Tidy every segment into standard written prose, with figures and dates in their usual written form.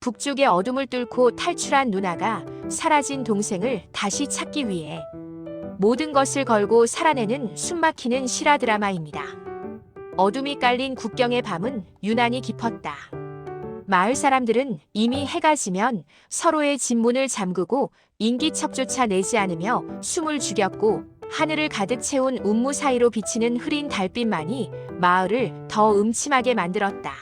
북쪽의 어둠을 뚫고 탈출한 누나가 사라진 동생을 다시 찾기 위해 모든 것을 걸고 살아내는 숨막히는 실화 드라마입니다. 어둠이 깔린 국경의 밤은 유난히 깊었다. 마을 사람들은 이미 해가 지면 서로의 집문을 잠그고 인기척조차 내지 않으며 숨을 죽였고, 하늘을 가득 채운 운무 사이로 비치는 흐린 달빛만이 마을을 더 음침하게 만들었다.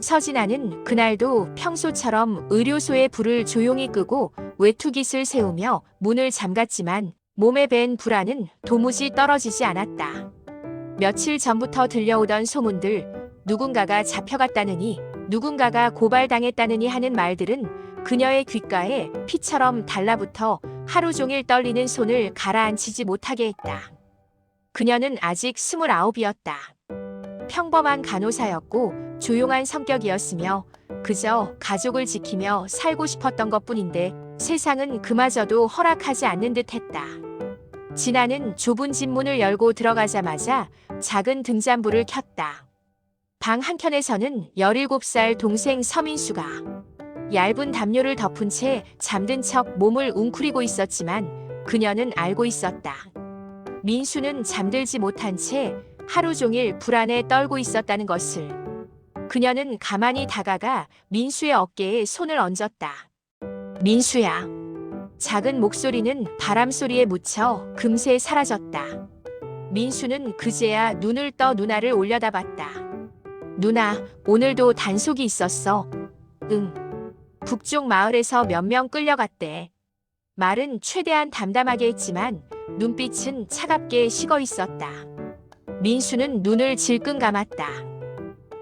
서진아는 그날도 평소처럼 의료소의 불을 조용히 끄고 외투깃을 세우며 문을 잠갔지만 몸에 밴 불안은 도무지 떨어지지 않았다. 며칠 전부터 들려오던 소문들, 누군가가 잡혀갔다느니, 누군가가 고발당했다느니 하는 말들은 그녀의 귓가에 피처럼 달라붙어 하루 종일 떨리는 손을 가라앉히지 못하게 했다. 그녀는 아직 29이었다. 평범한 간호사였고 조용한 성격이었으며 그저 가족을 지키며 살고 싶었던 것뿐인데 세상은 그마저도 허락하지 않는 듯했다. 진아는 좁은 집문을 열고 들어가자마자 작은 등잔불을 켰다. 방 한켠에서는 17살 동생 서민수가 얇은 담요를 덮은 채 잠든 척 몸을 웅크리고 있었지만 그녀는 알고 있었다. 민수는 잠들지 못한 채 하루 종일 불안에 떨고 있었다는 것을. 그녀는 가만히 다가가 민수의 어깨에 손을 얹었다. 민수야. 작은 목소리는 바람 소리에 묻혀 금세 사라졌다. 민수는 그제야 눈을 떠 누나를 올려다봤다. 누나, 오늘도 단속이 있었어. 응. 북쪽 마을에서 몇 명 끌려갔대. 말은 최대한 담담하게 했지만 눈빛은 차갑게 식어 있었다. 민수는 눈을 질끈 감았다.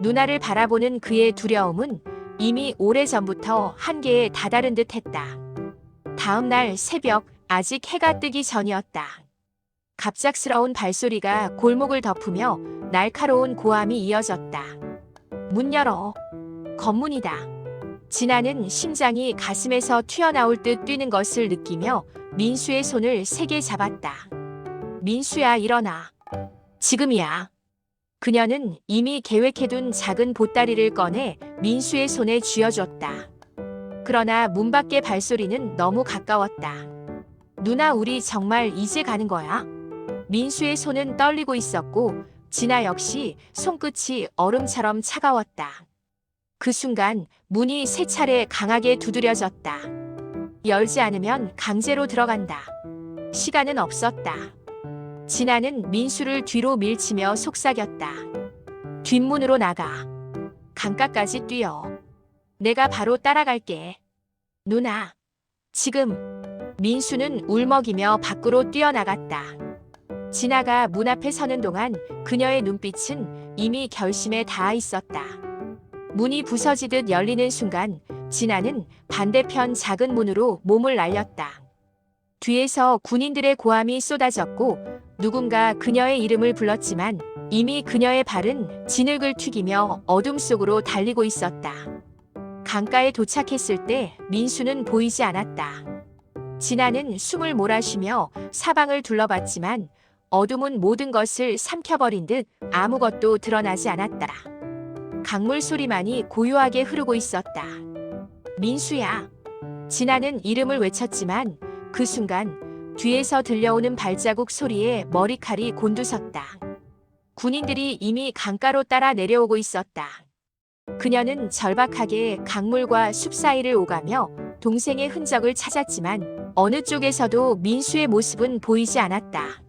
누나를 바라보는 그의 두려움은 이미 오래전부터 한계에 다다른 듯 했다. 다음 날 새벽, 아직 해가 뜨기 전이었다. 갑작스러운 발소리가 골목을 덮으며 날카로운 고함이 이어졌다. 문 열어. 검문이다. 진아는 심장이 가슴에서 튀어나올 듯 뛰는 것을 느끼며 민수의 손을 세게 잡았다. 민수야, 일어나. 지금이야. 그녀는 이미 계획해둔 작은 보따리를 꺼내 민수의 손에 쥐어줬다. 그러나 문 밖의 발소리는 너무 가까웠다. 누나, 우리 정말 이제 가는 거야? 민수의 손은 떨리고 있었고 진아 역시 손끝이 얼음처럼 차가웠다. 그 순간 문이 3차례 강하게 두드려졌다. 열지 않으면 강제로 들어간다. 시간은 없었다. 진아는 민수를 뒤로 밀치며 속삭였다. 뒷문으로 나가. 강가까지 뛰어. 내가 바로 따라갈게. 누나, 지금. 민수는 울먹이며 밖으로 뛰어나갔다. 진아가 문 앞에 서는 동안 그녀의 눈빛은 이미 결심에 닿아 있었다. 문이 부서지듯 열리는 순간 진아는 반대편 작은 문으로 몸을 날렸다. 뒤에서 군인들의 고함이 쏟아졌고 누군가 그녀의 이름을 불렀지만 이미 그녀의 발은 진흙을 튀기며 어둠 속으로 달리고 있었다. 강가에 도착했을 때 민수는 보이지 않았다. 진아는 숨을 몰아쉬며 사방을 둘러봤지만 어둠은 모든 것을 삼켜버린 듯 아무것도 드러나지 않았다. 강물 소리만이 고요하게 흐르고 있었다. 민수야. 진아는 이름을 외쳤지만 그 순간 뒤에서 들려오는 발자국 소리에 머리칼이 곤두섰다. 군인들이 이미 강가로 따라 내려오고 있었다. 그녀는 절박하게 강물과 숲 사이를 오가며 동생의 흔적을 찾았지만 어느 쪽에서도 민수의 모습은 보이지 않았다.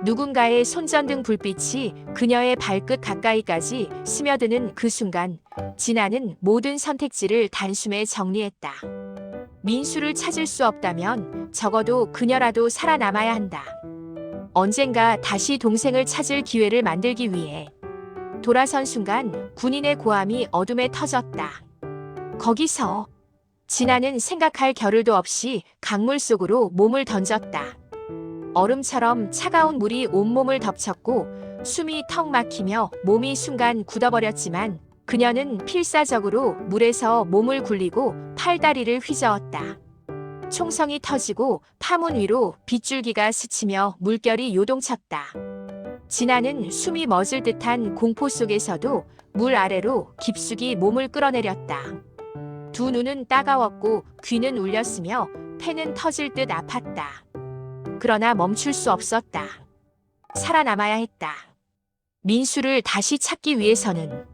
누군가의 손전등 불빛이 그녀의 발끝 가까이까지 스며드는 그 순간 진아는 모든 선택지를 단숨에 정리했다. 민수를 찾을 수 없다면 적어도 그녀라도 살아남아야 한다. 언젠가 다시 동생을 찾을 기회를 만들기 위해. 돌아선 순간 군인의 고함이 어둠에 터졌다. 거기서. 진아는 생각할 겨를도 없이 강물 속으로 몸을 던졌다. 얼음처럼 차가운 물이 온몸을 덮쳤고 숨이 턱 막히며 몸이 순간 굳어버렸지만 그녀는 필사적으로 물에서 몸을 굴리고 팔다리를 휘저었다. 총성이 터지고 파문 위로 빗줄기가 스치며 물결이 요동쳤다. 진아는 숨이 멎을 듯한 공포 속에서도 물 아래로 깊숙이 몸을 끌어내렸다. 두 눈은 따가웠고 귀는 울렸으며 폐는 터질 듯 아팠다. 그러나 멈출 수 없었다. 살아남아야 했다. 민수를 다시 찾기 위해서는.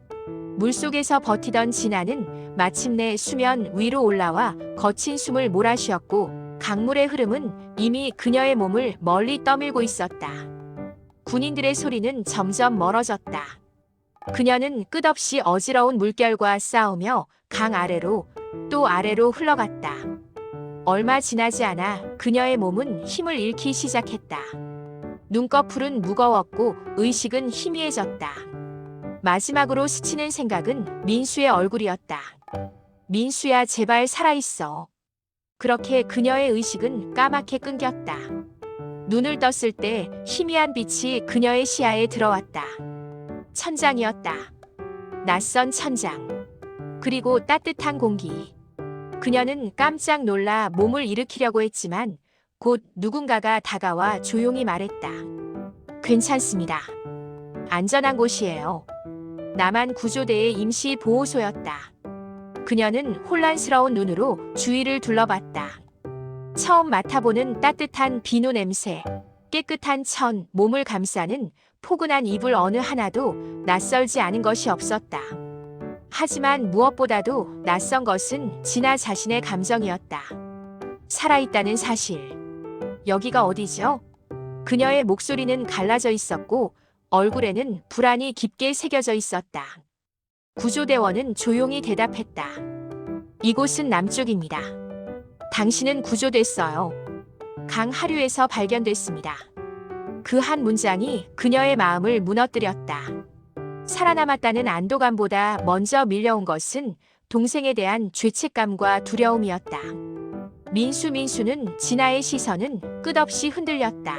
물속에서 버티던 진아는 마침내 수면 위로 올라와 거친 숨을 몰아쉬었고 강물의 흐름은 이미 그녀의 몸을 멀리 떠밀고 있었다. 군인들의 소리는 점점 멀어졌다. 그녀는 끝없이 어지러운 물결과 싸우며 강 아래로 또 아래로 흘러갔다. 얼마 지나지 않아 그녀의 몸은 힘을 잃기 시작했다. 눈꺼풀은 무거웠고 의식은 희미해졌다. 마지막으로 스치는 생각은 민수의 얼굴이었다. 민수야, 제발 살아있어. 그렇게 그녀의 의식은 까맣게 끊겼다. 눈을 떴을 때 희미한 빛이 그녀의 시야에 들어왔다. 천장이었다. 낯선 천장. 그리고 따뜻한 공기. 그녀는 깜짝 놀라 몸을 일으키려고 했지만 곧 누군가가 다가와 조용히 말했다. 괜찮습니다. 안전한 곳이에요. 남한 구조대의 임시 보호소였다. 그녀는 혼란스러운 눈으로 주위를 둘러봤다. 처음 맡아보는 따뜻한 비누 냄새, 깨끗한 천, 몸을 감싸는 포근한 이불 어느 하나도 낯설지 않은 것이 없었다. 하지만 무엇보다도 낯선 것은 진아 자신의 감정이었다. 살아있다는 사실. 여기가 어디죠? 그녀의 목소리는 갈라져 있었고 얼굴에는 불안이 깊게 새겨져 있었다. 구조대원은 조용히 대답했다. 이곳은 남쪽입니다. 당신은 구조됐어요. 강 하류에서 발견됐습니다. 그 한 문장이 그녀의 마음을 무너뜨렸다. 살아남았다는 안도감보다 먼저 밀려온 것은 동생에 대한 죄책감과 두려움이었다. 민수는 진아의 시선은 끝없이 흔들렸다.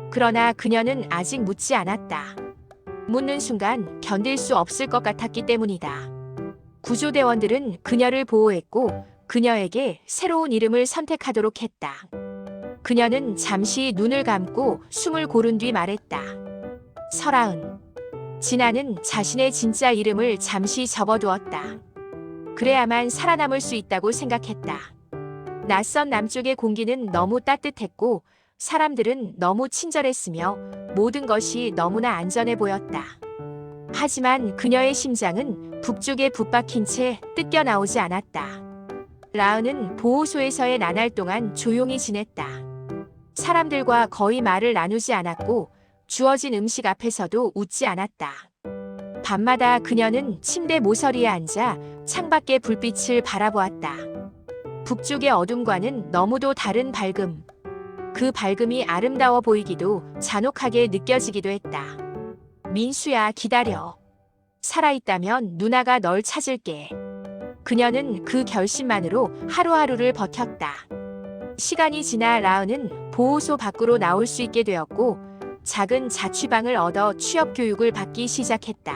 그러나 그녀는 아직 묻지 않았다. 묻는 순간 견딜 수 없을 것 같았기 때문이다. 구조대원들은 그녀를 보호했고 그녀에게 새로운 이름을 선택하도록 했다. 그녀는 잠시 눈을 감고 숨을 고른 뒤 말했다. 설아은. 진아는 자신의 진짜 이름을 잠시 접어두었다. 그래야만 살아남을 수 있다고 생각했다. 낯선 남쪽의 공기는 너무 따뜻했고 사람들은 너무 친절했으며 모든 것이 너무나 안전해 보였다. 하지만 그녀의 심장은 북쪽에 붙박힌 채 뜯겨 나오지 않았다. 라은은 보호소에서의 나날 동안 조용히 지냈다. 사람들과 거의 말을 나누지 않았고 주어진 음식 앞에서도 웃지 않았다. 밤마다 그녀는 침대 모서리에 앉아 창밖의 불빛을 바라보았다. 북쪽의 어둠과는 너무도 다른 밝음. 그 밝음이 아름다워 보이기도 잔혹하게 느껴지기도 했다. 민수야, 기다려. 살아있다면 누나가 널 찾을게. 그녀는 그 결심만으로 하루하루를 버텼다. 시간이 지나 라은은 보호소 밖으로 나올 수 있게 되었고 작은 자취방을 얻어 취업 교육을 받기 시작했다.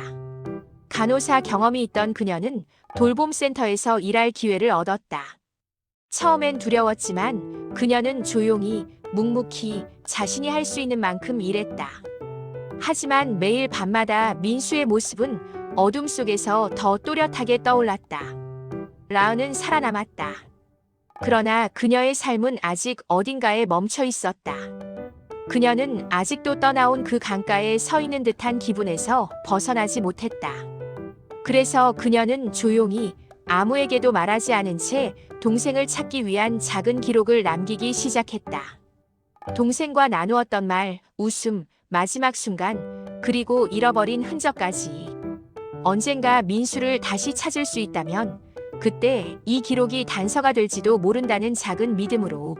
간호사 경험이 있던 그녀는 돌봄센터에서 일할 기회를 얻었다. 처음엔 두려웠지만 그녀는 조용히 묵묵히 자신이 할 수 있는 만큼 일했다. 하지만 매일 밤마다 민수의 모습은 어둠 속에서 더 또렷하게 떠올랐다. 라은은 살아남았다. 그러나 그녀의 삶은 아직 어딘가에 멈춰 있었다. 그녀는 아직도 떠나온 그 강가에 서 있는 듯한 기분에서 벗어나지 못했다. 그래서 그녀는 조용히 아무에게도 말하지 않은 채 동생을 찾기 위한 작은 기록을 남기기 시작했다. 동생과 나누었던 말, 웃음, 마지막 순간, 그리고 잃어버린 흔적까지. 언젠가 민수를 다시 찾을 수 있다면 그때 이 기록이 단서가 될지도 모른다는 작은 믿음으로.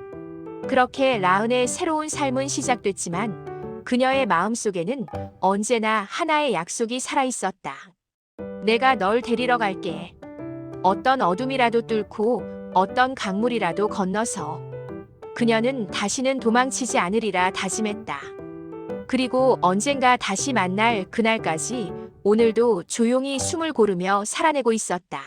그렇게 라은의 새로운 삶은 시작됐지만 그녀의 마음속에는 언제나 하나의 약속이 살아있었다. 내가 널 데리러 갈게. 어떤 어둠이라도 뚫고 어떤 강물이라도 건너서. 그녀는 다시는 도망치지 않으리라 다짐했다. 그리고 언젠가 다시 만날 그날까지 오늘도 조용히 숨을 고르며 살아내고 있었다.